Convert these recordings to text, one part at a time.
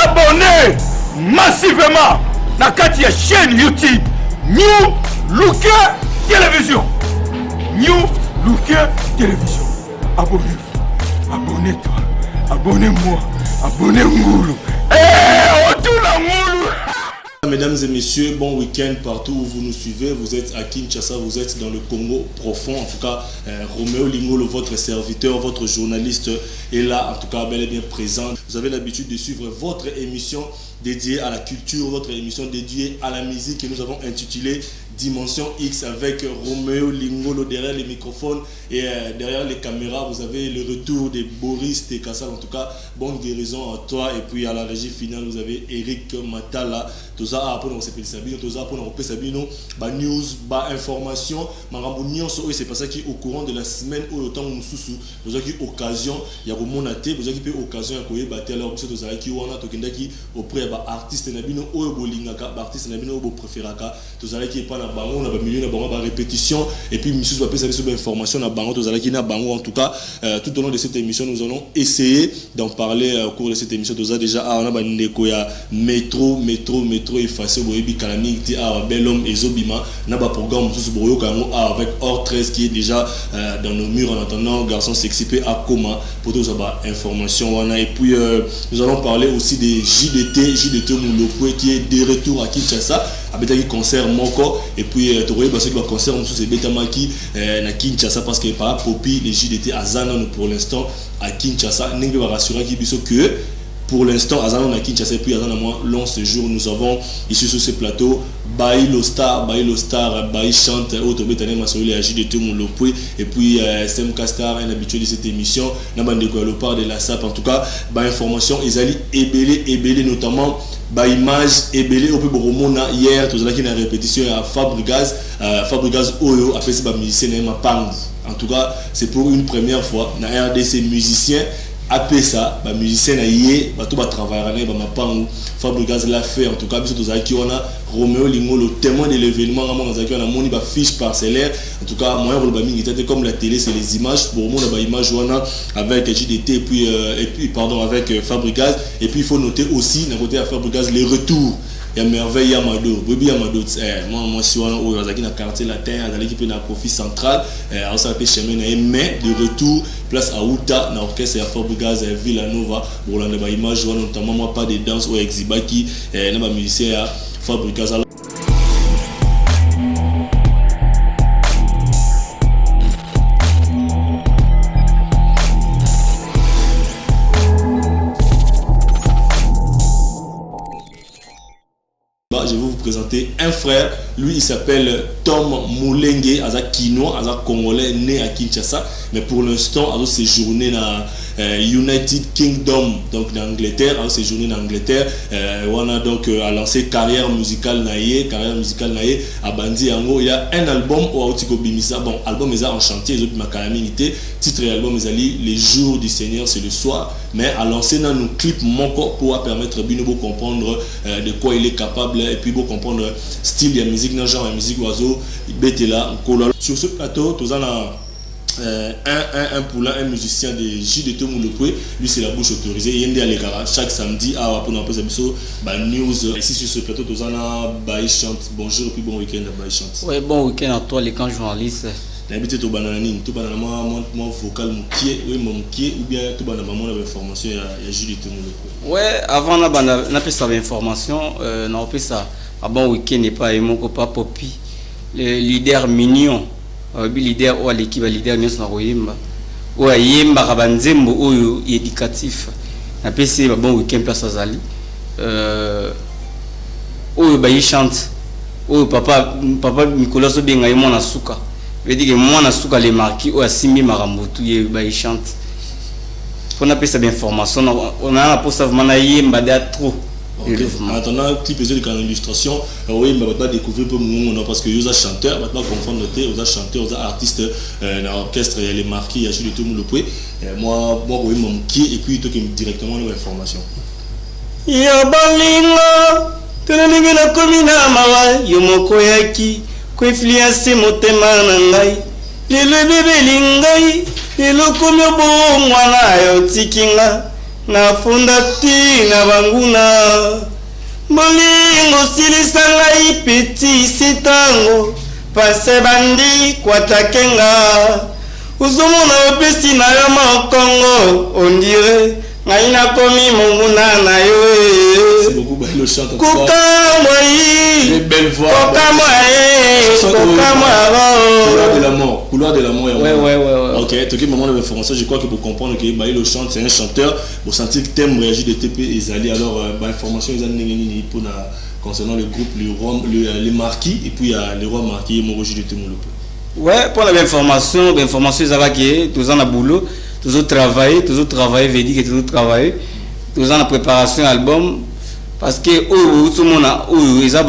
s'abonner massivement na kati ya chaîne YouTube New Look Télévision. New Look Télévision. Abonnez-vous, abonnez-toi, abonnez-moi, abonnez-moi. Tout la moule. Mesdames et messieurs, bon week-end partout où vous nous suivez. Vous êtes à Kinshasa, vous êtes dans le Congo profond. En tout cas, Roméo Lingolo, votre serviteur, votre journaliste est là, en tout cas bel et bien présent. Vous avez l'habitude de suivre votre émission dédiée à la culture, votre émission dédiée à la musique que nous avons intitulée Dimension X avec Roméo Lingolo derrière les microphones et derrière les caméras. Vous avez le retour de Boris Tekassal. En tout cas, bonne guérison à toi. Et puis à la régie finale, vous avez Eric Matala. Tout ça pour nous s'appelle Sabino, tout ça pour nous repérer Sabino. Bah news, bah information. Marambo nyonso, c'est pas ça qui au courant de la semaine ou autant nous sous. Vous avez occasion, il y a remonaté, vous avez occasion à courir battre alors parce que vous avez qui on a tokenda qui auprès bah artiste nabino ou bolingaka, artiste nabino ou préféraka. Vous avez qui pas na bango na ba milieu na bango ba répétition et puis monsieur va passer sur information na bango vous avez qui na bango en tout cas tout au long de cette émission nous allons essayer d'en parler au cours de cette émission. Vous avez déjà on a ba ndeko ya métro effacé boyebi calamité à Belhomme et Zobima na ba programme tous boyo kango avec Or 13 qui est déjà dans nos murs en attendant garçon sexy à coma pour tous avoir information on a et puis nous allons parler aussi des JDT Moulopoué qui est de retour à Kinshasa avec un concert Moko et puis tu vois parce que le concert nous c'est Betamaki na Kinshasa parce que par Popi les JDT à Zana pour l'instant à Kinshasa n'engue va rassurer qui biso que pour l'instant, à Zanon à Kinshasa, puis à Zanon long séjour, nous avons ici sur ce plateau Baïlo Star, Baï Chante, autre bétané, Massouli, JDT Moulopoué, et puis SMK Star, un habitué de cette émission, Nabande Gualopard de la SAP. En tout cas, information, ils allaient ébélé, notamment. Image ébélé au peu Boromona hier, tout ça qui est en répétition à Fabregas Oyo, après c'est musicien, en tout cas, c'est pour une première fois, dans RDC musicien. Après ça, les musiciens ont travaillé, Fabregas l'a fait. En tout cas, on a Roméo Lingolo, témoin de l'événement, on a une fiche parcellaire. En tout cas, moi, comme la télé, c'est les images. Pour moi, on a image avec JDT et puis avec Fabregas. Et puis, il faut noter aussi, d'un côté à Fabregas, les retours. Il y a merveille Yamado, Bobi Yamado, moi si on a dans quartier latin, dans l'équipe de la Kofi centrale, on s'appelle chemin mais de retour place à Outa, dans l'orchestre à Fabregas Villanova, pour la image notamment moi pas de danse ou exibaki, dans ma musicien à Fabregas. Je vais vous présenter un frère, lui il s'appelle Tom Moulenge, Azak Kinois, Azak Congolais né à Kinshasa, mais pour l'instant a séjourné dans United Kingdom, donc d'Angleterre, a séjourné en Angleterre, on a donc a lancé carrière musicale naïe à Bandi Yango. Il y a un album au Autiko Bimisa, bon album est en chantier, ils ont ma calamité, titre et album est allé les jours du Seigneur c'est le soir, mais à lancer dans nos clips Moko pour permettre de comprendre de quoi il est capable et puis pour comprendre style de musique, genre de musique oiseau, Betela, sur ce plateau, tous en a un poulain, un musicien de JDT Moulopoué, lui c'est la bouche autorisée, Yende Alekara, chaque samedi, pour nous appeler ça, news, ici sur ce plateau, tous en a Baï Chante, bonjour et puis bon week-end à Baï Chante. Oui, bon week-end à toi les camps journalistes. D'habitude, tout bananine, tout banana, moi vocal, mon pied, ou bien tout banana, mon information, il y a JDT Moulopoué. Ouais, avant on a fait ça information, on a fait ça. Bon week-end n'est pas mon copain Popi, le leader mignon, le leader ou l'équipe leader nous sommes Royemba, ou Yemba Rabanzembo ou éducatif. On a fait bon week-end place Azali, ou Baï Chante, ou papa Nicolas Obenga et mon asuka. Veut dire que mon asuka les marquis ou Asimi Marambotu et Baï Chante. On a fait ça d'information, on a pour ça vraiment Yemba de trop. Okay. En attendant, clip de l'illustration, oui, mais on va découvrir peu mon parce que vous êtes chanteur, on va confondre vous êtes chanteur, vous êtes artiste dans l'orchestre, les marqués, il y a juste tout le monde. Moi, oui, mon qui et puis tout directement l'information. Yabalinga, tunalinga na komina mawa, yomoko yaki, ko influence motema na ngai. Lelo bebe lingai, lelo komyo bo mwana yo tikinga. na funda ti na banguna bolingo silisa ngai peti sitango pase bandi kwatakenga uzomona opesi na yo mokongo ondire ngai nakomi monguna na yo kokamwa yi kokamwa couloir de l'amour ouais. ok toki moment de information je crois que pour comprendre que Bailo chante c'est un chanteur pour sentir que thème réagit de TP Ezali alors information ils ont pour concernant le groupe les marquis et puis il y a les rois marquis et Moroji de Temolopo. Ouais, pour l'information ils avaient que tous en a boulot toujours travailler veut dire que toujours travailler tous en a préparation album parce que tout le monde a ils a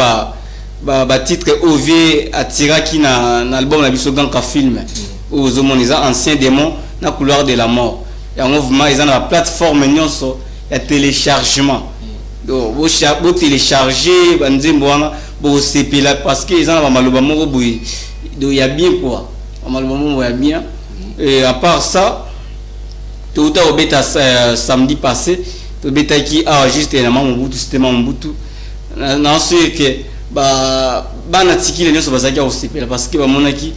ba titre OV attira qui na album na biso gang ka film aux hommes ils a ancien démon na couloir de la mort et en mouvement ils ont la plateforme nyonso ya téléchargement donc vous télécharger banzembo wana bo sepela parce que ils ont ba maloba moko boui donc il y a bien quoi maloba moko ya bien et à part ça tout au bêta samedi passé to bêta qui a juste na Mobutu c'était Mobutu na sûr que bana tikile nyoso bazaki osepela parce que bamonaki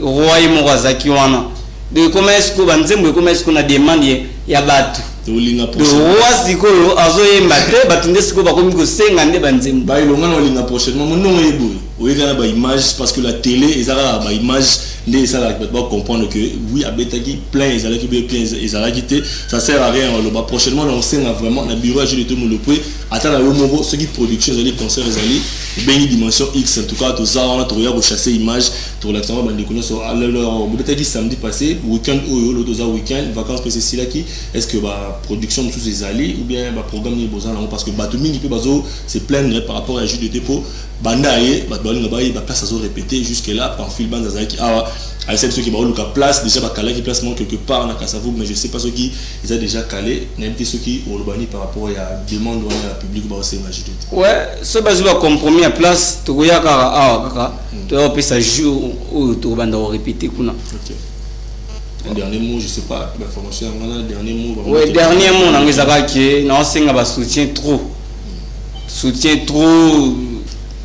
roi mo bazaki wana de comment est-ce que banzembo comment est-ce qu'on a demandé ya batu de roi sikolo azoyemba te batunde siko bakomi ko senga nde banzembo ba ilonga na linga prochainement mon nom est boy oyeka ba image parce que la télé ezala ba image les ça va comprendre que oui abetaki plein ezalaki bien plein ezalaki te ça sert à rien le bas prochainement on sait vraiment na bureau de tout le point attends le moment ce qui production ezali concert ezali bengi dimension X en tout cas tout ça on a trouvé pour chasser image pour l'action bande connait sur alors betaki samedi passé week-end ou le doza week-end vacances spéciales là qui est-ce que ba production sous ezali ou bien ba programme ni besoin parce que bato mingi pe bazo c'est plein par rapport à jeu de dépôt bandaye bato balinga ba place à répéter jusque là par fil bande azaki à ceux qui ont la place déjà calé qui placement quelque part dans Kassavou mais je sais pas ceux qui ils ont déjà calé même ceux qui ont le par rapport à la demande à la public bah c'est magique ouais ce basi va compromis à place to ya kaka to peut ça jour ou to banda répéter kuna OK un dernier mot je sais pas l'information on a dernier mot ouais dernier mot na ngezaka ke na osenga ba soutien trop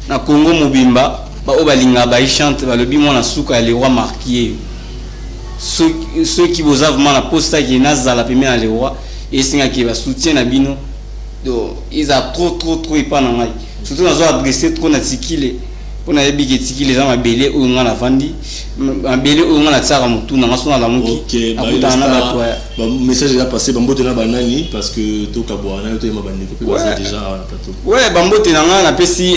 na Congo mobimba ba obalinga ba chante ba lobi mona suka les rois marqués ceux qui vous avez la posta qui nazala pemé na les rois et singa qui va soutien na bino donc ils a trop et pas na ngai surtout nazo adresser trop na tikile pona yebi ke tikile za mabele o ngana vandi mabele o ngana tsara mutu na ngaso na la muki akutana na batwa ba message ya passé bambote na banani parce que to kabwana to mabandi ko pe déjà na plateau ouais bambote na ngana pesi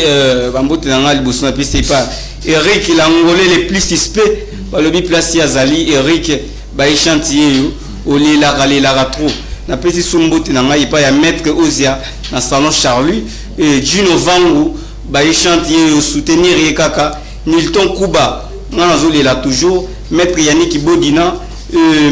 bambote na ngana liboso na pesi pas Eric l'angolais les plus suspect ba lobi place ya Zali Eric ba échantillé yo olela kalela trop na pesi sumbote na ngai pa ya maître Ozia na salon Charlie et Juno Vangu ba échantillé soutenir Kaka Nilton Kuba ngana zolela toujours maître Yannick Bodina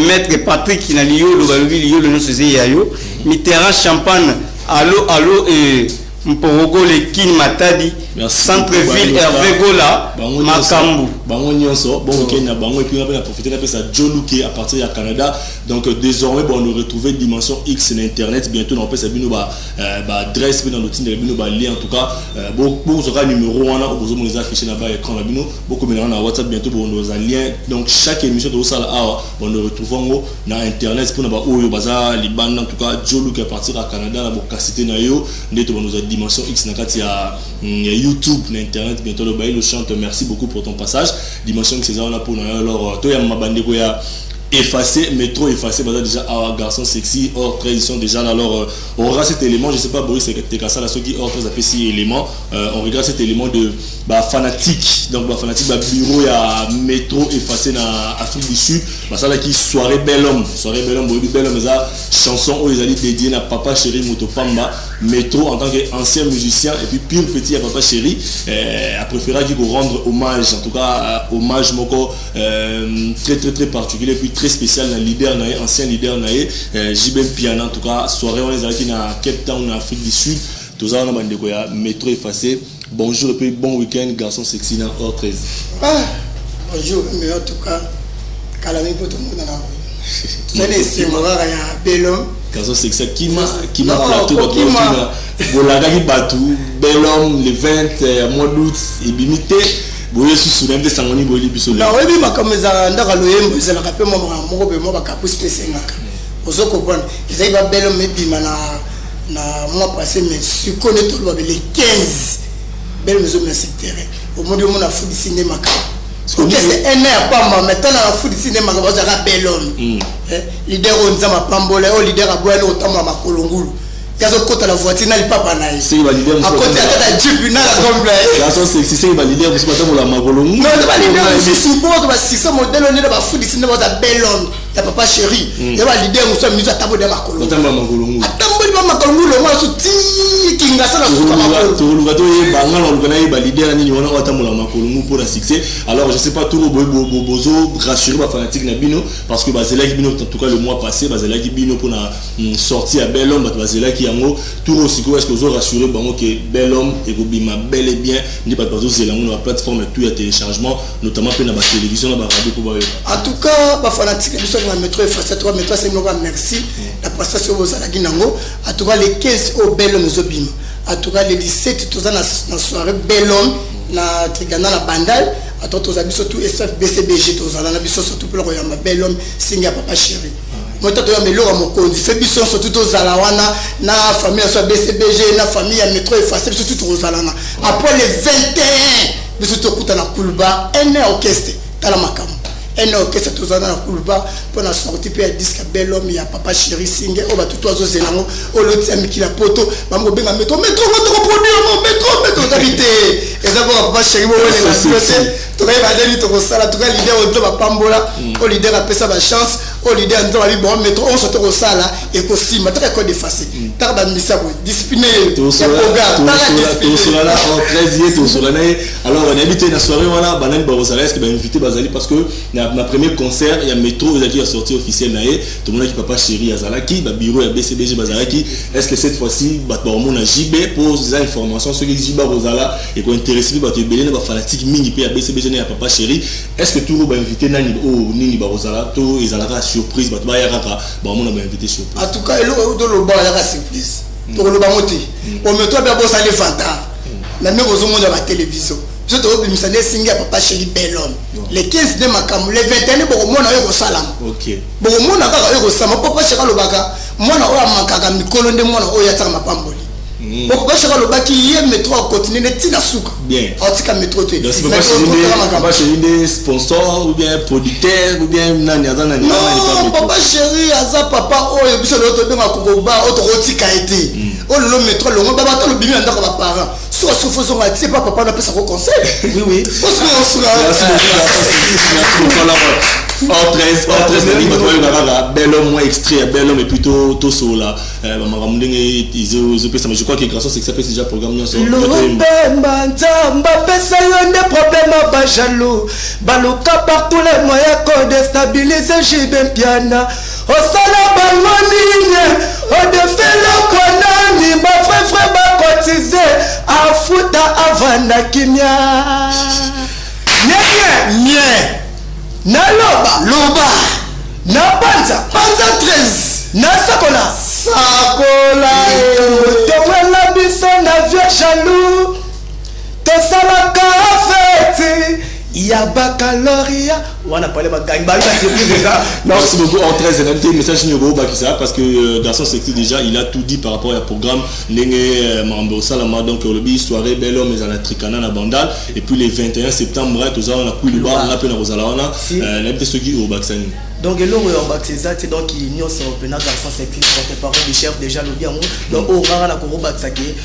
maître Patrick na liolo ba lobi liolo no seze yayo Mitterrand Champagne allo et Mporogo le Kin Matadi centre-ville Hervé Gola Makambu bango nyonso bon week-end bango et puis on va profiter de ça Joe Luke à partir du Canada donc désormais bon on retrouver dimension X sur internet bientôt on peut ça bino ba adresse dans l'outil de bino ba lien en tout cas bon sera numéro 1 là vous les afficher là bas écran là bino beaucoup maintenant na WhatsApp bientôt bon nos liens donc chaque émission de ça là on le retrouvons na internet pour na ba oyo baza liban en tout cas Joe Luke à partir du Canada la bocacité na yo ndeto bon nos dimension X na kati ya YouTube na internet bientôt le bail le chante merci beaucoup pour ton passage dimension que c'est ça on a pour alors toi ya mabande ko ya effacé mais trop effacé bah déjà garçon sexy hors 13 ils sont déjà là alors on regarde cet élément je sais pas Boris c'est ça là ceux qui hors 13 a fait 6 éléments on regarde cet élément de fanatique donc fanatique bureau ya métro effacé na Afrique du Sud bah ça là qui soirée bel homme ça chanson où ils allaient dédier na papa chéri Motopamba métro en tant qu'ancien musicien et puis pire petit à papa chéri a préféré qu'il rendre hommage en tout cas hommage moko très particulier puis très spécial na leader na ancien leader na JB Piana en tout cas soirée on les a qui na Cape Town en Afrique du Sud tout ça on a bandé quoi ya métro effacé bonjour et puis bon week-end garçon sexy na hors 13 bonjour mais en tout cas calame pour tout le monde là c'est les simora ya belom Garçon sexy qui m'a plateau Bolaga qui batou bel homme le 20 mois d'août et bimité boye sous de sangoni boye biso na webi makameza ndaka loyembo ezala ka pe mo moko be mo ba kapus pesengaka ozo comprendre ezali ba bel homme bima na mois passé mais su connaît tout le 15 belle maison mais secteur au monde mon a foot cinéma ok c'est un air pas maintenant na foot cinéma ka bazaka bel homme leader on nzama pambola o leader abwana otama makolongulu yazo kota la voiture na li papa na yi c'est validé à côté à jeep na la comme garçon sexy c'est validé parce que madame la makolongulu non c'est validé c'est pour que si ça modèle on est ba foot cinéma za bel homme ya papa chéri ya validé on soit mise à table de makolongulu otama makolongulu atamboli ba makolongulu on so ti kinga ça na suka makolongulu to ye banga lo kana ye validé na nini on otama la makolongulu pour la succès alors je sais pas tout bozo rassurer ba fanatique na bino parce que bazela ki bino en tout cas le mois passé bazela ki bino pour na sortir à bel homme bazela ki yango tout aussi est-ce que vous rassurez bango que bel homme et bima bel et bien ni pas partout c'est la plateforme tout ya téléchargement notamment pe na ba télévision na ba radio pour voir en tout cas ba fanatique biso na métro et face 3 métro c'est mnoka merci la prestation vous ala ginango en tout cas les 15 au bel homme zobima en tout cas les 17 tous na soirée bel homme na trigana na bandal attends tous abiso tout SFBCBG tous ala na biso surtout pour le bel homme singa papa chéri moi tu as melora mokonzi fait biso surtout aux alawana na famille soit BCBG na famille à métro effacé surtout aux alana après les 21 biso to kutana kulba un orchestre tala makam un orchestre tous na kulba pour na sortir pe disque bel homme ya papa chéri singe o ba tout oiseau zelango o loti amiki la poto bango benga métro produire d'habiter et ça pour papa chéri bo wele na côté to ka ba deli to ko sala to ka leader o do ba pambola o leader a pesa ba chance au leader nzo ali bon métro on se to sala et ko sima ta ko défacé ta ba misa bo discipliné to so là en 13e to so là alors on habité na soirée voilà banani ba sala est-ce que ba invité bazali parce que na premier concert il y a métro qui a sorti officiel naé tout le monde qui papa chéri azalaki ba bureau ya BCBG bazalaki est-ce que cette fois-ci ba on a JB pour des informations ceux qui jiba rozala et ko intéressé ba to belé ba fanatique mingi pe ya BCBG na papa chéri est-ce que tout ba invité nani o nini ba rozala to ezalaka surprise ba ba ya kaka ba on a invité surprise en tout cas elo do lo ba ya surprise to lo ba moti o métro ba bo sale fanta na me bozo monde ba télévision je te dis que c'est singa papa chéri bel homme les 15 de makam les 21 boko mona yo ko salam OK boko mona kaka yo ko sama papa chéri lo baka mona o amakaka mikolo nde mona o ya tsaka mapamboli boko chéri lo baki ye métro continue ne tina suka bien otika métro te donc papa chéri des sponsors ou bien producteur ou bien nani azana ni non papa chéri aza papa o yo biso lo to benga ko ba o to otika été o lo métro lo ba ba to lo bimi ndako ba parents soit faisons c'est pas papa on appelle ça au conseil oui parce que on en 13 bel homme moins extrait bel homme et plutôt tout sur là je crois que grâce à ça c'est déjà programme sur Baluka par tous les moyens pour déstabiliser Jibem Piana. Au salaire balmonigne, au défait le konani, ma frère m'a cotisé, à fouta avana kimia. Nye, na loba, na panza 13, na sakola, tomela biso na vieux jaloux, to salaka fête. Il y a baccalauréat. On a parlé de ça. Merci beaucoup. En 13 un message numéro Bakisa parce que garçon sexy déjà il a tout dit par rapport au programme Nenge Mambo Salama donc le bi soirée bel homme à la Tricana na Bandal et puis le 21 septembre tout ça on a pris le bar on a pris na Rosalana l'invité ceux qui au Baksani. Donc le au Bakseza c'est donc il n'y a son penal garçon sexy porte parole du chef déjà le bien donc au rara na Koro Baksaki.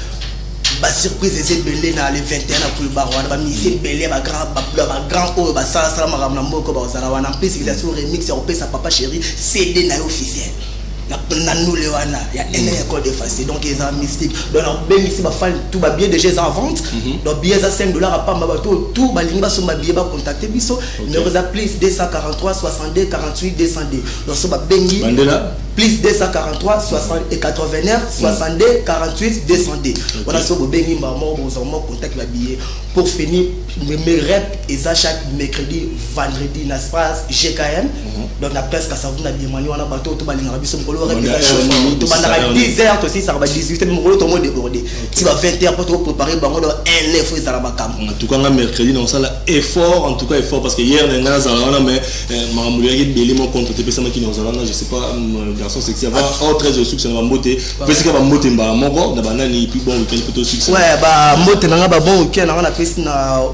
Ba surprise c'est belé na le 21 na pour bar wana ba mise belé ba grand o ba sala sala maram na mboko ba sala wana en plus il a sur remix on peut sa papa chéri CD na officiel na nous le wana il y a un école de facile donc ils ont mystique donc ben ici ba fan tout ba bien déjà en vente donc billet à $5 à pas ba tout ba linga so ba billet ba contacter biso numéro de plus 243 62 48 202 donc so ba bengi Mandela plus 243 89 62 48 202. On a sur Bobengi Maman, vous contact la billet. Pour finir, mes rep et ça chaque mercredi, vendredi, n'a pas GKM. Donc la presse, ça vous n'a bien manu, on a bateau, tout le monde a vu son color, tout le monde a 10h aussi, ça va 18h, mon rôle, tout le monde débordé. Tu vas 20h pour te préparer, bah on a un lèvre, ça va pas. En tout cas, on a mercredi, on a effort, en tout cas effort, parce que hier, on a mais Maramoulier, Béli, mon compte, tu peux savoir qui nous a je sais pas, garçon sexy, avant, oh, très de succès, on va monter. Parce qu'il va monter, bah, mon gars, d'abord, et puis bon, week-end plutôt succès. Ouais, bah, monter, on a bon week-end, on a fait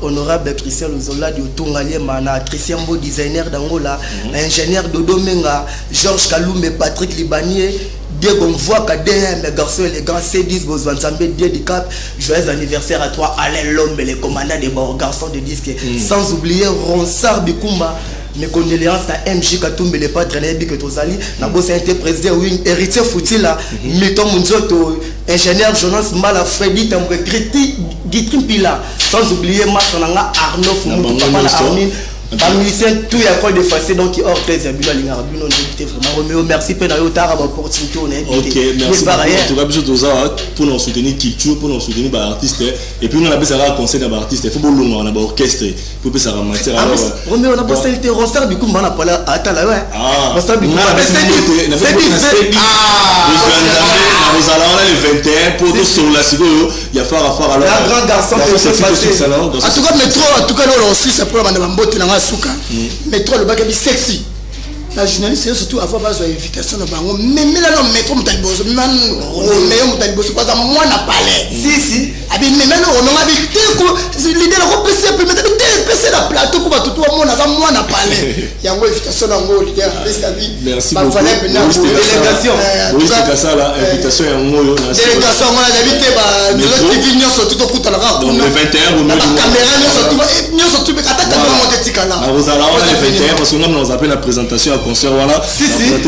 honorable Christian Lozola du Tongalier, mana Christian Bo, designer d'Angola, ingénieur Dodo Menga, Georges Kaloumé, Patrick Libanier. Diego Mvoa KDM, les garçons et les grands C10, Bozwan Zambé, dédicace, joyeux anniversaire à toi, Alain Lombe, les commandants des bons garçons de disques. Sans oublier Ronsard Bikumba, mes condoléances à MJ Katoumbe, les patrons que Tozali, Nabos été président, oui, héritier Foutila, Milton Munzoto, ingénieur Jonas Mala, Freddy Tambre, Guitrim Pila, sans oublier Massonanga, Arnaud Foumou, Papa Armin. Parmi tout il y a quoi de facile donc qui hors plaisir vraiment Roméo merci pour notre opportunité. Ok, merci en tout cas pour nous soutenir culture, pour nous soutenir artistes et puis nous on a besoin d'un conseil d'un artiste, il faut bon long on a orchestre pour que ça ramène alors Roméo on a passé le Ronsard du coup on a pas là attends là ouais Ronsard du coup c'est nous allons le 21 pour tout sur la cigo il y a faire alors un grand garçon en tout cas métro en tout cas là aussi c'est pour la mbote Suka, métro le bac est sexy. La journaliste surtout avoir besoin d'invitation de bango. Mais là le métro m'taliboso, man Roméo m'taliboso pas moi n'a pas l'air. Si. Abi mais maintenant on a habité quoi l'idée la repasser peut mettre PC la plateau pour tout le monde moi n'a pas l'air. Il y a une invitation d'ango leader merci beaucoup. Délégation. Oui, c'est ça là invitation à ngoyo. Délégation on a habité ba notre TV nyo surtout pour tout le rap. Donc le 21 Roméo. La caméra nyo surtout kata monter tikala. Vous allez on le 21 parce que nous nous appelle la présentation concert voilà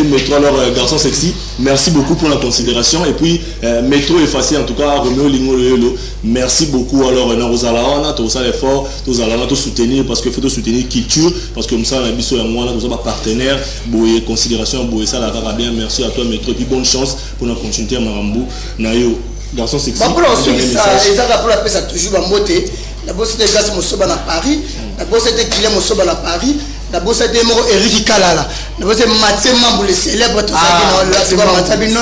métro alors garçon sexy merci beaucoup pour la considération et puis métro effacé en tout cas Roméo Lingolo merci beaucoup alors nous allons tout ça l'effort nous allons tout soutenir parce que faut soutenir culture parce que comme ça on a biso moi là nous sommes partenaires boye considération boye ça la va bien merci à toi métro et puis bonne chance pour la continuité à Marambu nayo garçon sexy pour ensuite ça les a pour la paix ça toujours en beauté la bosse de gaz Mosoba à Paris la bosse de Guillaume Mosoba à Paris la bosse de Moro Eric Kalala la bosse de Mathieu Mamboule célèbre tout ça qui non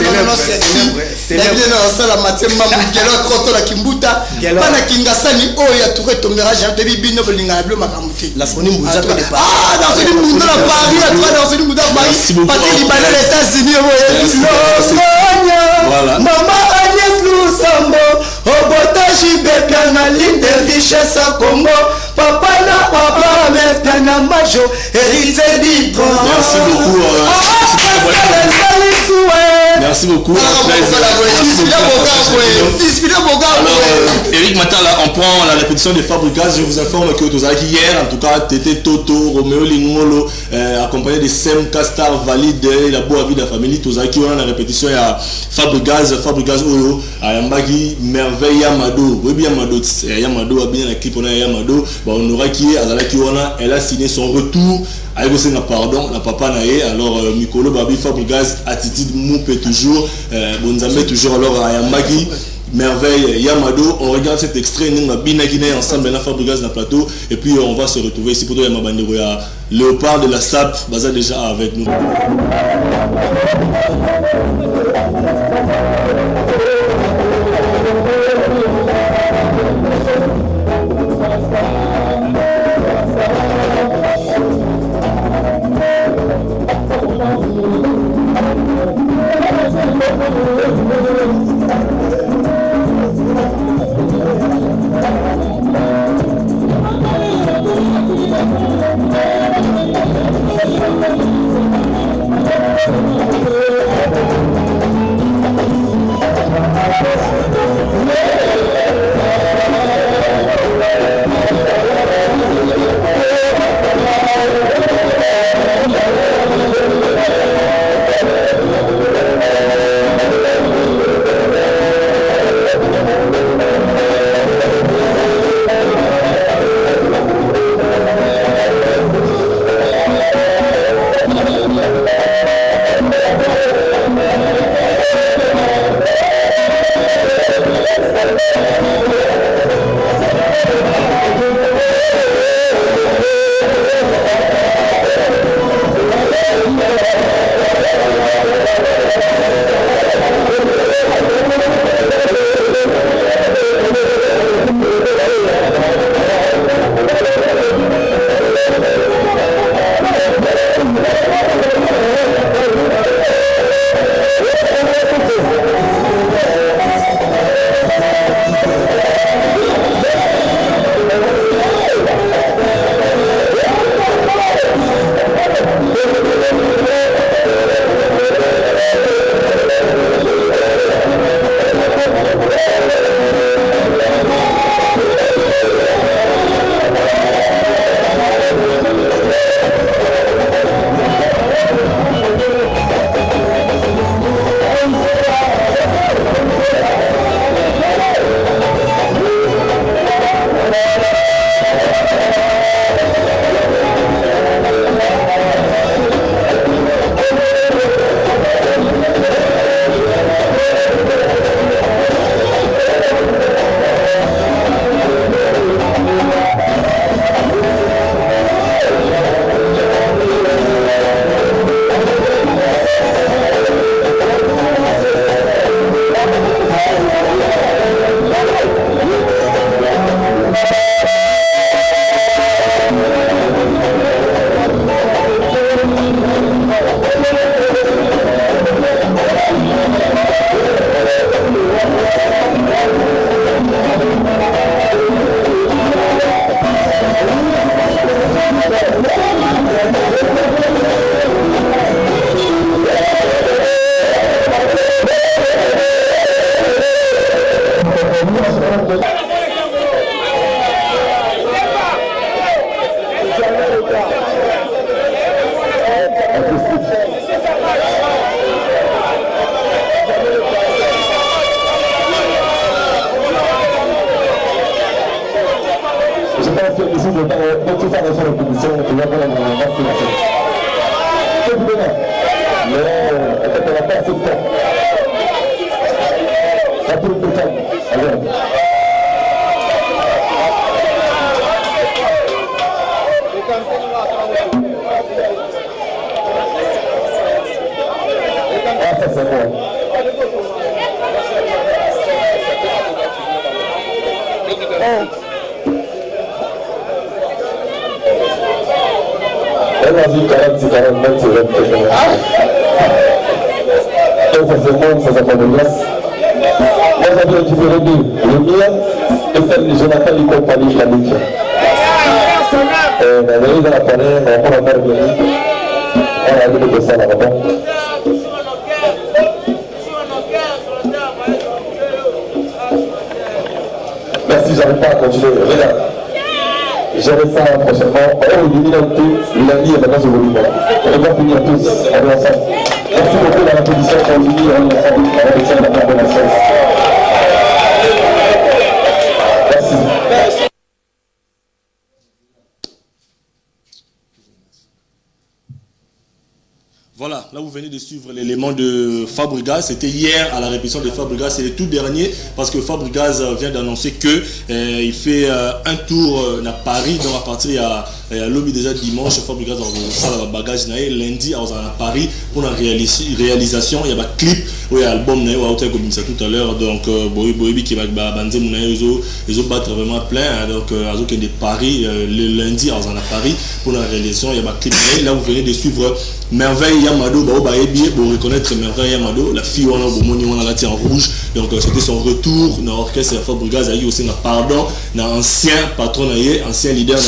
c'est la Mathieu Mamboule qui est contre la Kimbuta pana Kingasani oh ya tout retombera j'ai de bibino bolinga bleu makamuti la Sony Mouja de Paris dans ce monde la Paris à toi dans ce monde Paris Patrick Libanais les États-Unis voilà maman Agnès Lusambo obotaji beka na ligne de richesse à Congo papa na papa metana majo héritier d'Itron. Merci beaucoup. Merci beaucoup. Eric Matala, on prend la répétition des Fabricas. Je vous informe que tout ça hier, en tout cas, Tété Toto, Roméo Lingolo, accompagné de Sem Castar Valide, la Boavi de la famille, tout ça qui ont la répétition à Fabricas Oyo, à Yambagi, Merveille Yamado. Oui, bien Yamado, Yamado a bien la clip, on a Yamado. On aura qui est, elle a signé son retour. Avec pardon, la papa naé, alors Mikolo Babi Fabricas, attitude moupe toujours, Bonzambe toujours, alors à Yambagi. Merveille Yamado, on regarde cet extrait, nous avons bien ensemble dans Fabricas dans le plateau et puis on va se retrouver ici pour toi Yamabandero, il y a Léopard de la SAP, Baza déjà avec nous. Merci, j'arrive pas à continuer. Regarde. J'aurai ça prochainement. Oh, il est lundi et maintenant je vous dis voilà. On va finir tous. On est ensemble. Merci beaucoup dans la position qu'on dit. On est ensemble. On est ensemble dans la bonne assurance. Merci. Voilà, là vous venez de suivre l'élément de Fabregas. C'était hier à la répétition de Fabregas, c'est le tout dernier parce que Fabregas vient d'annoncer que il fait un tour à Paris. Donc à partir il y a lobby déjà dimanche, Fabregas dans le bagage lundi à Paris pour la réalisation. Il y a un clip ou album naï ou comme ça tout à l'heure. Donc Boy qui va banzer mon naï ils ont battre vraiment plein. Donc azoke de Paris le lundi à Paris pour la réalisation. Il y a un clip naï. Là vous venez de suivre Merveille Yamado, pour reconnaître Merveille Yamado, la fille on a en rouge. Donc c'était son retour dans l'orchestre Fabregas. Il y a eu aussi un pardon dans ancien patron, ancien leader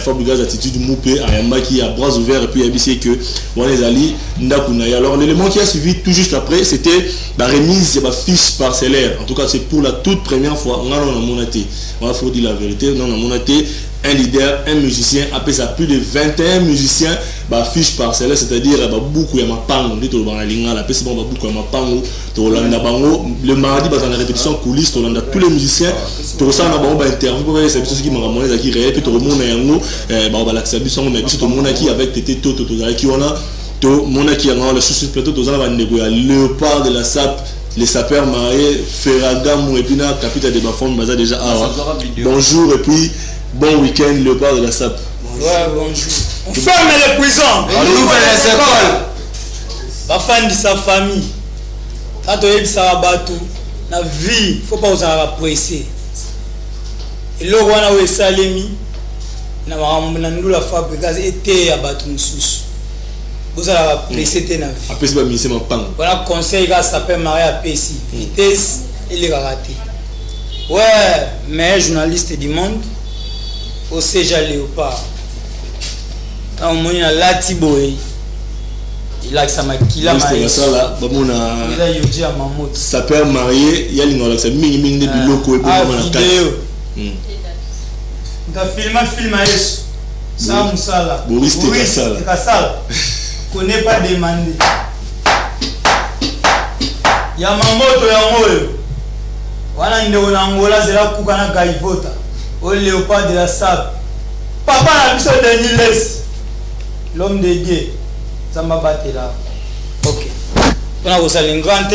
Fabregas attitude moupé Ayamba qui a bras ouverts et puis il y a dit que Wanezali Ndakunaye. Alors l'élément qui a suivi tout juste après c'était la remise de la fiche parcellaire. En tout cas c'est pour la toute première fois. On a monaté. On faut dire la vérité. On a monaté. Un leader, un musicien, après ça plus de 21 musiciens, fiche parcellaire, c'est-à-dire beaucoup de mapango, le mardi, dans la répétition coulisse, tous les musiciens, tout ça, on a interview pour les services qui m'ont ramené, qui réel, puis tout le monde est en haut, avec Tété Toto, qui on a, tout le monde qui a le sous plateau, tout ça, on a léopard de la SAP. les sapeurs mariés Ferragamo et puis na capitaine de Bafon Baza déjà bonjour et puis bon week-end Léopard de la SAP. Ouais, bonjour. On ferme les prisons. On ouvre les écoles. Bafan de sa famille. Quand on est Sarabatou, la vie, faut pas vous en presser. Et là, on a eu Salemi, on a eu la fabrique, et à Batou Moussous. Vous allez presser tes navires. Après, c'est pas mis, c'est mon pan. On a conseil à s'appeler Marie à Pessi, vitesse et les ratés. Ouais, mais journaliste du monde, au Seja Léopard. Quand on a Latiboé, il a que ça m'a killé. Il a yogi à Mamoto. Sapeur marié, il y a une ça ming de biloko et puis on a vidéo. Tu as filmé ça Moussala. Boris Tekasala. Connais pas demandé. Il y a Mamoto ya moyo. Wana ndio na Angola zela kukana gaivota. Au Léopard de la SAP. Papa na biso Denis Les. L'homme de Dieu. Ça m'a battu là. Ok. On a aussi un grand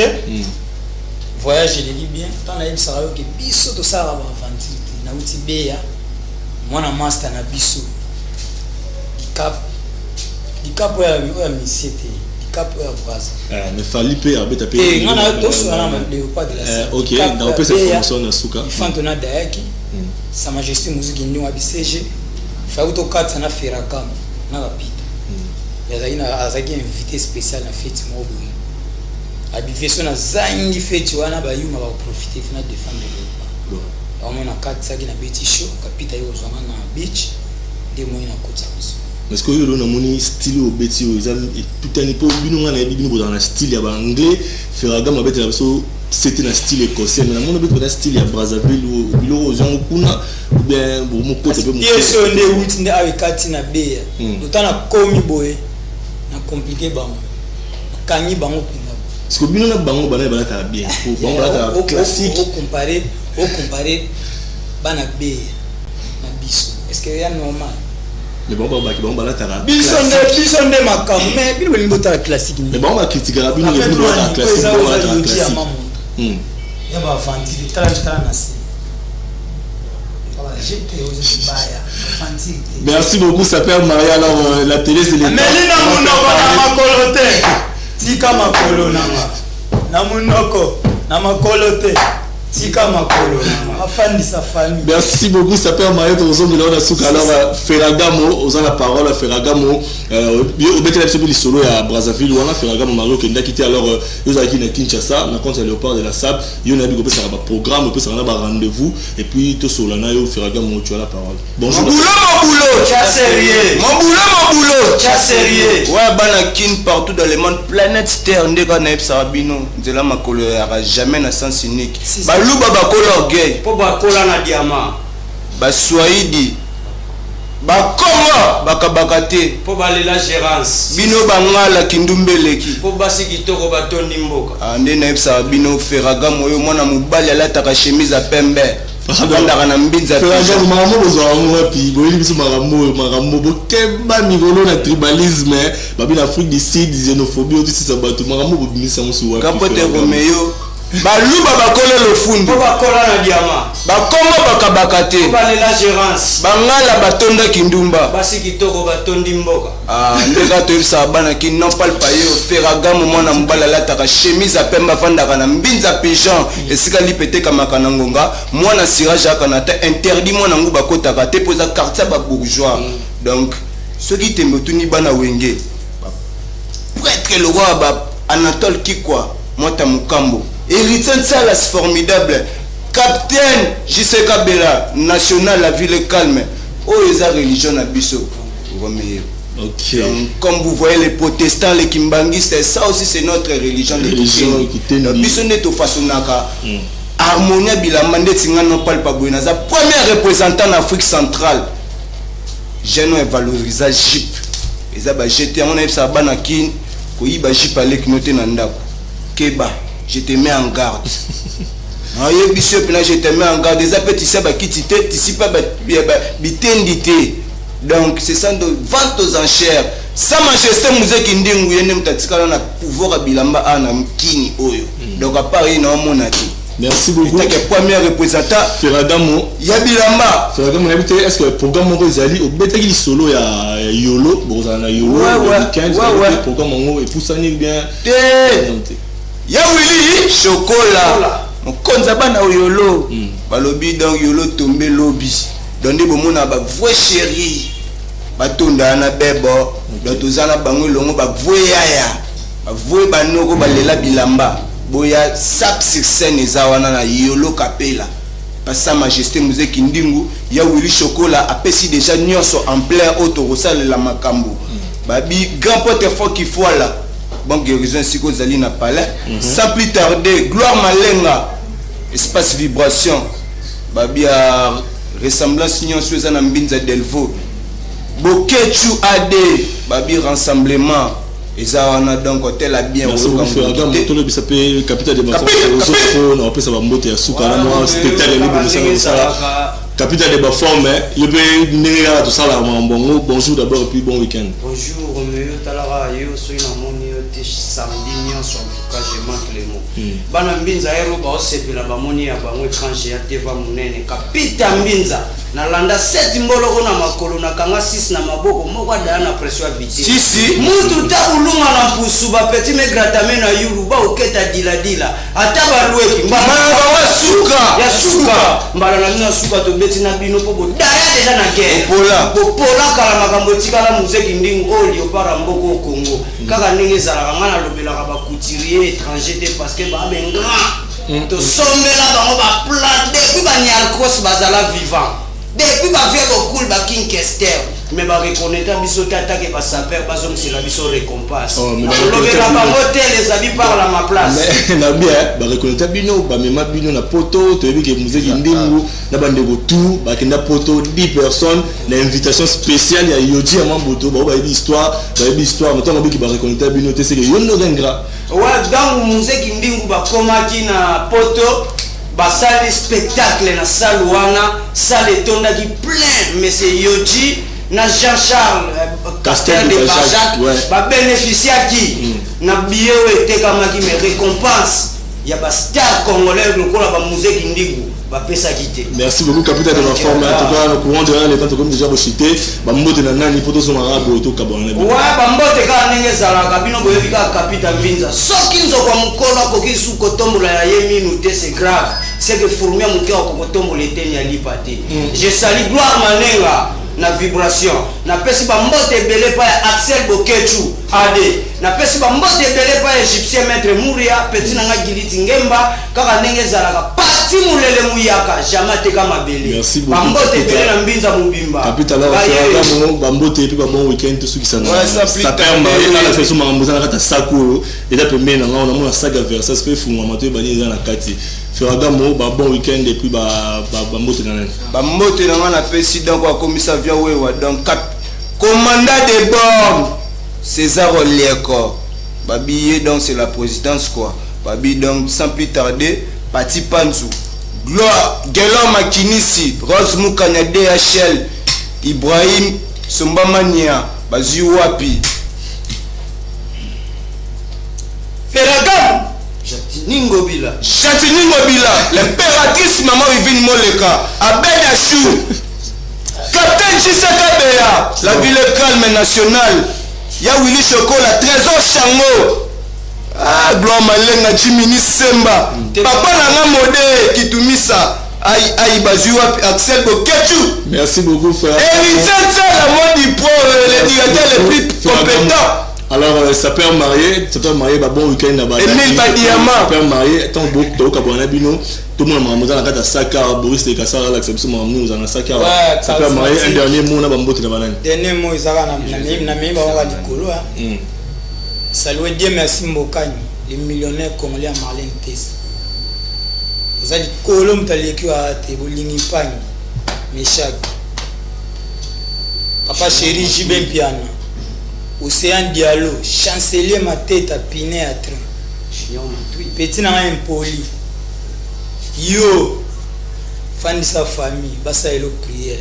voyage, je le dis bien. Tant que ça va que biso to ça va avancer. Na uti beya. Moi na master na biso. Di cap ya misete. Di cap ya base. Mais fallait payer avec ta paye. Et on a tous on a Léopard de la SAP. OK, dans peut cette formation na suka. Fantona Daeki. Sa majesté musique ni wa BCG. Fa auto 4 na Ferragamo. Na rapide. Il y a un invité spécial dans la fête. La diffusion a zangi fête, on a profité de défendre le Léopard. On a 4 sacs na petit show, capita yo zona na beach, des moyens na côte ça. Est-ce que vous avez un style au Betty tout un peu dans le style anglais, Ferragamo avec la c'était un style écossais, mais on a un style à Brazzaville ou aux gens ou bien pour mon côté. Pièce on est où tu avec Katina Bay. Nous t'en a commis boy, na compliqué bango, kangi bango pinga. Parce que bien on a bango bana bien, bango bana classique. Au comparer bana Bay na biso. Est-ce que c'est normal? Mais bon bana tara. Biso de makam, mais bien le niveau classique. Mais bon on critique la bien le niveau classique. Il y a pas fanti de transi. Merci beaucoup, ça perd Maria. Alors la télé c'est les. Melina munoko na makolote. Tika makolo na munoko na makolote. Tika makolo na afandi sa famille. Merci beaucoup, ça perd Maria. Tozo milona suka alors Ferragamo, osana la parole Ferragamo. Au Betel Absolu solo à Brazzaville ou à Ferragamo Mario qui n'a quitté alors ils ont quitté Kinshasa, na compte Léopard de la SAP. Il y a eu un programme, puis ça a un rendez-vous et puis tout sur l'ana au Ferragamo tu as la parole. Bonjour. Mon boulot, chasserier. Mon boulot, chasserier. Ouais, banakin partout dans le monde, planète Terre, ndeka na Sabino, nzela makolo ya jamais na sens unique. Baluba bakola orgueil. Po bakola na diamant. Baswahili. Bakoma bakabakate po balela gérance bino bangala kindumbeleki po basi kitoko batondi mboka ande na epsa bino Ferragamo yo mwana mobali alataka chemise pembe bandaka na mbinza Ferragamo marambo bozwa wapi boyeli biso marambo bokemba mikolo na tribalisme babi na Afrique du Sud xénophobie aussi ça bato marambo bobimisa musu wapi Capote Romeo baluba bakola le fundo po bakola na diamant bakoma bakabakate po balela gérance bangala batonda kindumba basi kitoko batondi mboka ndeka toyebisa bana ki non parle pas yo Ferragamo mwana mobala lataka chemise pemba fandaka na mbinza pigeon esika lipeteka makana ngonga mwana sirage akanata interdit mwana ngu bakotaka te poza quartier ba bourgeois donc ceux qui te motuni bana wenge prêtre le roi ba Anatole Kikwa mota mukambo héritier de Salas formidable capitaine J.C. Kabila national la ville calme oh eza religion na biso Romeo. Ok. Donc, comme vous voyez les protestants, les kimbangistes, ça aussi c'est notre religion. Donc, biso neto fasonaka harmonia bilamande tinga non parle pas buenaza premier représentant en Afrique centrale. Jeune est valorisé jip. Eza ba jeté on a ça banakin ko yiba jip avec noté na ndako. Keba, je te mets en garde. Je te mets en garde. Des appels, tu sais, qui ici pas bitendité. Donc, c'est ça de vente aux enchères. Sa Majesté Muzeki Ndingu yene mutatikala na pouvoir bilamba ana mkini oyo. Donc à part ina monati. Merci beaucoup. C'est le premier représentant Ferragamo. Ya bilamba. Ferragamo est-ce que le programme Mongo Zali au betaki solo ya Yolo, bozana Yolo le 15 le programme Mongo et poussani bien. Ya Willy chocolat. Mon konza bana Yolo. Balobi donc Yolo tombé lobby. Donde bomona ba voix chérie. Batonda na bebo. Dotozana bango longo ba voix yaya. Ba voix banoko balela bilamba. Boya sap sur scène ezawana na Yolo Kapela. Sa Majesté Muzeki Ndingu ya Willy Chocolat apesi déjà nyonso en plein auto rosale la makambo. Babi grand porte-fort qui fois là. Bon guérison siko zali na palais. Sans plus tarder, Gloire Malenga, espace vibration. Babi a ressemblance nyonso za na Mbinza Delvaux. Bokechu AD, babi rassemblement. Et ça on a donc hôtel à bien capitale de Bafon on appelle ça Bambote ya suka na moi spectacle libre ça capitale de Bafon mais il peut néga tout ça là bonjour d'abord et puis bon week-end. Bonjour Roméo Talara yo soy na moni te samedi nyonso en tout cas je manque les mots bana Mbinza ero ba osepela ba moni ya bango étranger ya teva munene capitale Mbinza na landa 7 mboloko na makolo na kanga 6 na maboko moko da na pression vitesse si mutu tabulunga na pusu ba petit me gratame na yulu ba oketa dila ataba lweki mbala ba suka ya suka mbala na mina suka to beti na bino pobo daya deja na guerre popola kala makambo tikala Muzeki Ndingu olio para mboko Congo kaka ndenge zala ngana lobela ba couturier étranger te parce que ba benga to sombela bango ba plat depuis ba nyarkos bazala vivant depuis ba vie beaucoup ba King Kester mais ba reconnaître biso tata ke ba saper ba zom c'est la biso récompense lobela bango te les habits par la ma place mais na bien ba reconnaître bino ba mema bino na poto to yebi ke Muzeki Ndingu na bande go tout ba kenda poto 10 personnes na invitation spéciale ya Yoji ya Mamboto ba yebi histoire mais tant que ba reconnaître bino te c'est que yondo dengra ouais donc Muzeki Ndingu ba komaki na poto basali spectacle na salle wana salle tondaki plein monsieur Yoji na Jean-Charles Castel de Bajac ba bénéficiaki na billet etekamaki mais récompense ya ba star congolais lokola ba Muzeki Ndingu ba pesa kité. Merci beaucoup capitaine de la forme en tout cas le courant de les temps comme déjà bochité ba mbote na nani poto so marabo to kabona ouais ba mbote ka ndenge zala kabino boyebi ka capitaine Mbinza soki nzo kwa mkono akoki su kotombola ya yeminu te c'est grave c'est que fourmia mukia kotombola eteni ya lipate je salue Gloire Malenga na vibration na pesi ba mbote belé pa Axel Bokechu ade na pesi ba mbote belé pa Égyptien maître Mouria petit nanga Giliti Ngemba kaka ndenge zalaka pati mulele muyaka jamais te kama belé ba mbote belé na Mbinza mubimba capitale ba mbote et puis ba bon week-end tout ce qui s'en ça permet la façon mamboza na kata saku et là pembe na on a mon saga versa se fait fuma mato bani za na kati Ferragamo ba bon week-end et puis ba mbote na nani ba mbote na na pesi donc kwa komisa via wewa donc commandant de bord César Olieko babi donc c'est la présidence quoi babi donc sans plus tarder Pati Panzu Gloire Gelon Makinisi Rose Mukanya DHL Ibrahim Sombamania Bazi wapi Ferragamo Jatiningo Bila l'impératrice maman Yvine Moleka Abed Achou Capitaine Chisaka Beya la ville calme nationale ya Willy Chocolat Trésor Chango Gloire Malenga Jimini Semba papa nanga mode kitumisa ai baziwa Axel Bokechu. Merci beaucoup frère. Héritier la mode pour le directeur le plus compétent. Alors ça peut marier bah bon week-end là-bas. Emile Badiama. Ça peut marier tant beaucoup to kabona bino tout le monde m'a dans la Saka Boris de Kassara l'acception nous en Saka. Ça peut marier un dernier mot na bambote na banane. Dernier mot izaka na mi ba wa likolo hein. Saluer Dieu merci Mbokani, les millionnaires congolais à Marlène Tess. Vous allez colom taleki wa te bolingi pani Meshak. Papa chéri Jibin Piana. Océan Diallo, chancelier ma tête à Piné à train. Petit n'a un poli. Yo, fan de sa famille, basa elo prière.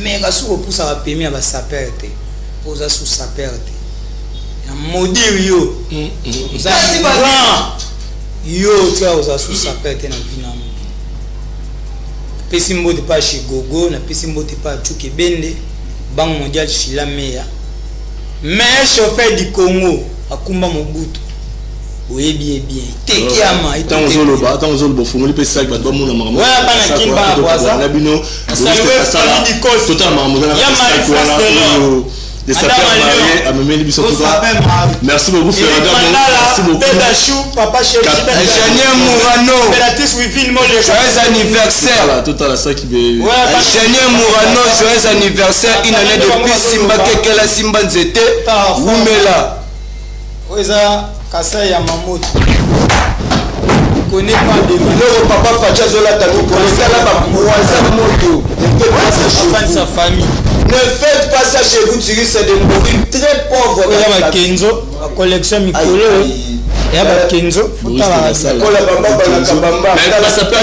Mais quand on pousse à payer à sa perte. oza sous sa perte ya modir yo oza yo tia oza sous sa perte na vie na mo pesi mbote pa chez Gogo na pesi mbote pa Tchouké Bende Banque mondiale Chila Meya mais chauffeur du Congo akumba Mobutu oui bien teki ama tant aux autres bofongoli pe sac bato mona mama ouais bana kimba boisa na bino saluer du cause totalement modèle ya manifeste de sa père à me biso tout merci beaucoup frère merci beaucoup Pedachou papa chéri ingénieur Mourano impératrice Wivine Mole joyeux anniversaire total ça qui be ingénieur Mourano joyeux anniversaire une année de plus Simba Kekela Simba Nzete Wumela oza kasa ya mamoto connaît pas de le papa Facha Zola Tanu connaît là ba croiser moto ne fait pas ça chez sa famille ne faites pas ça chez vous tu risques de mourir très pauvre ya ba Kenzo la collection mikolo ya ba Kenzo futa la bamba bana kabamba mais ça peut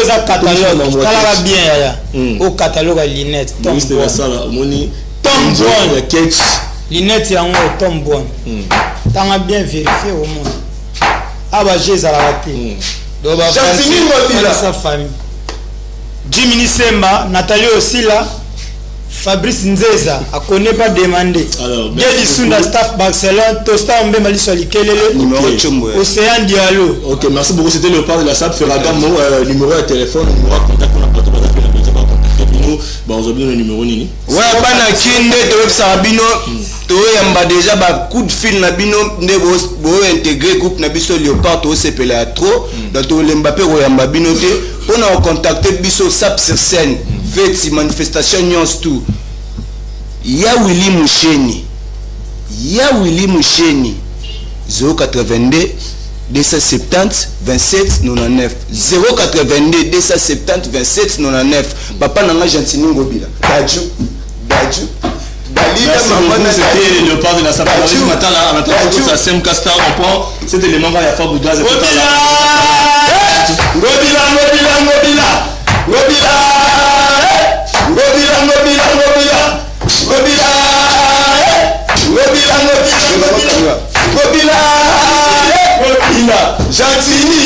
oza catalogue kala bien ya au catalogue à Linette Tom ça là moni Tom Bon ya catch Linette yango Tom Bon tanga bien vérifier au monde aba jeza la raté do ba sa famille Jimmy Semba Nathalie aussi là Fabrice Nzeza a connaît pas demandé Gedi Sunda staff Barcelone Tosta Mbe Mali Solikelele Océan Diallo. OK, merci beaucoup, c'était le parc de la SAP Ferraga mon numéro de téléphone numéro de contact on a pas bah aujourd'hui le numéro nini ouais bana kinde to sabino to yamba déjà ba coup de fil na bino nde bo intégrer groupe na biso Léopard to sepela ya trop donc to Mbappé ro yamba bino te on a contacté biso SAP sur scène fait manifestation nyons tout ya Willy Moucheni 082 270 27 99 082 270 27 99 papa nanga Gentini Ngobila Daju c'était le parc de la SAP ce matin là on attend toute sa SEM Castar on prend cet élément va y avoir Bouddha Gentini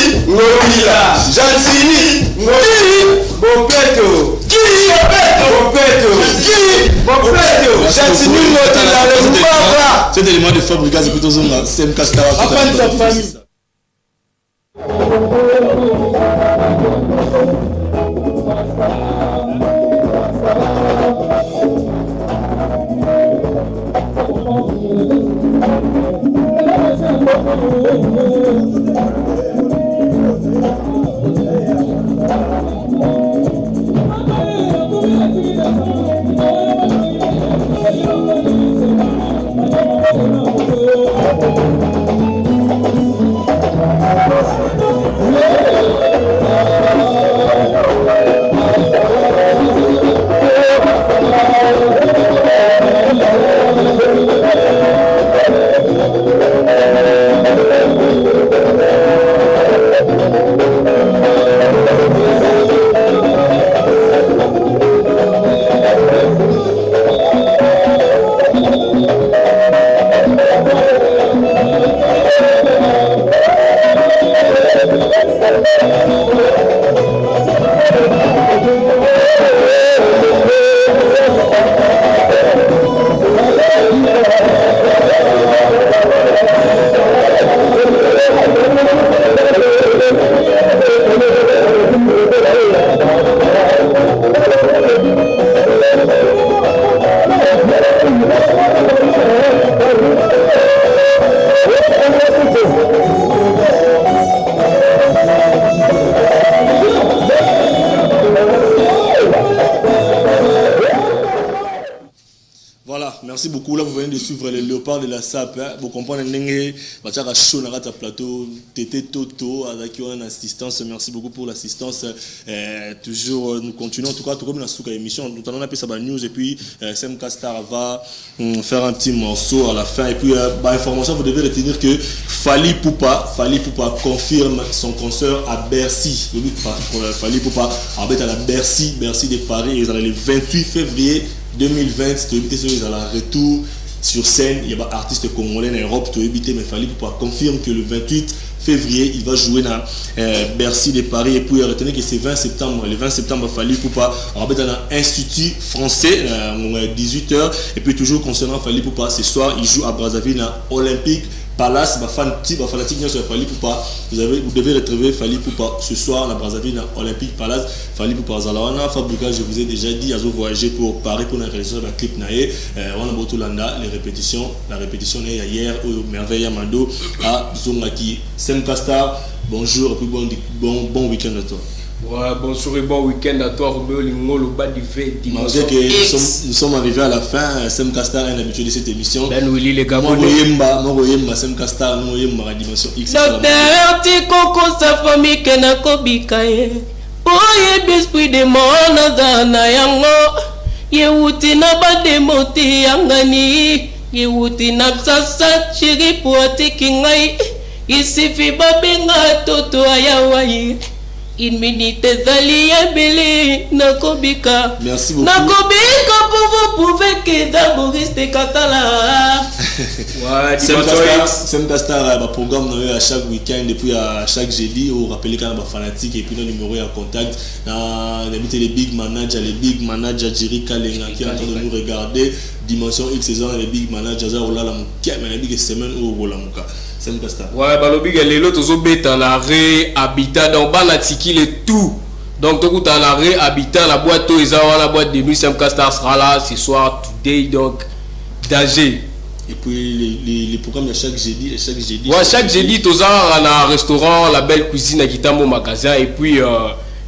Ngobila Bopeto Gentini Ngobila le papa cet élément de Fabrice plutôt zone SEM Castar léopard de la SAP, vous comprenez, Bachara Show, Narata Plateau, Tété Toto, avec une assistance. Merci beaucoup pour l'assistance. Toujours, nous continuons. En tout cas, tout comme la souka émission, nous allons appeler ça la news et puis SMK Star va faire un petit morceau à la fin. Et puis, information, vous devez retenir que Fally Poupa confirme son concert à Bercy. Fally Poupa habite à la Bercy de Paris. Ils allaient le 28 février 2020. Ils allaient retour sur scène. Il y a des artistes congolais en Europe. Mais Fally Poupa confirme que le 28 février, il va jouer dans Bercy de Paris. Et puis, retenez que c'est 20 septembre. Le 20 septembre, Fally Poupa habite dans l'Institut français, 18h. Et puis, toujours concernant Fally Poupa, ce soir, il joue à Brazzaville, dans Olympique Palace. Fanatique sur Fally Poupa. Vous devez retrouver Fally Poupa ce soir à Brazzaville, dans Olympique Palace. Fally Poupa Zalawana, Fabrica, je vous ai déjà dit, ils ont voyagé pour Paris pour la réalisation de la clip Naé. On a Botolanda, la répétition est hier au Merveille Amado à Zongaki. Star, bonjour et puis bon week-end à toi. Ouais, bonjour et bon week-end à toi, Roméo Lingo, le bas du fait. Nous sommes arrivés à la fin. SMK Star est un habitué de cette émission. Ben Willy, les Gabonais. Moi, SMK Star, nous sommes à Dimension X. Docteur Tikoko, sa famille, Kenako Bikaye. Oye, l'esprit de mon adana yango. Yewuti na bademoti yangani. Yewuti na sasa chiri puati kingai. Isifi babenga toto ayawaye. Une minute zali yabele nakobika. Merci beaucoup. Nakobika pour vous pouvez que d'abord de Katala. Ouais, SMK Star un programme à chaque week-end et puis à chaque jeudi on rappelle quand même fanatique et puis nos numéros en contact dans les big managers Jerry Kalenga qui est en train de nous regarder Dimension X saison les big managers là la mais big semaine au Rolamuka. Ouais, balobi lelo tozo beta la habitat donc banatiki le tout. Donc tout à l'arrêt habitat la boîte to ezala la boîte de nuit SMK Star sera là ce soir today donc d'Alger. Et puis les programmes de chaque jeudi, Ouais, chaque jeudi toza à un restaurant La Belle Cuisine à Kitambo magasin et puis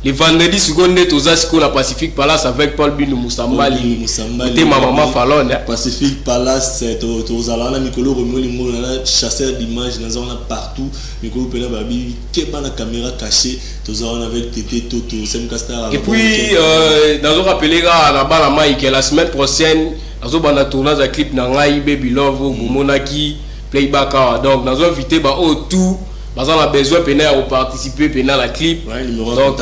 les vendredis secondes toza siko la Pacific Palace avec Paul Bin Moussambali. T'es ma maman Fallon. Pacific Palace toza là na Mikolo Roméo Lingo na chasseur d'images dans on a partout. Mikolo Pena Babi keba na caméra cachée toza on avec Tété Toto SMK Star. Et puis dans on rappeler la bala Mike la semaine prochaine azo bana tournage à clip na ngai Baby Love Monaki playback donc dans on invité ba au tout parce qu'on a besoin de participer à la clip. Ouais, donc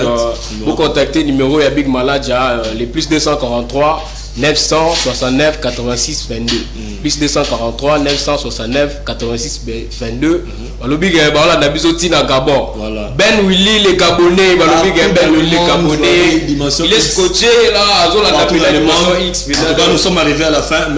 vous contactez le numéro de Big Manager les plus 243 969 86 22 plus 243 969 86 22 le big voilà d'habitude na Gabon Ben Willy les Gabonais le big Ben Willy les Gabonais il est scotché là à la Dimension X. Nous sommes arrivés à la fin.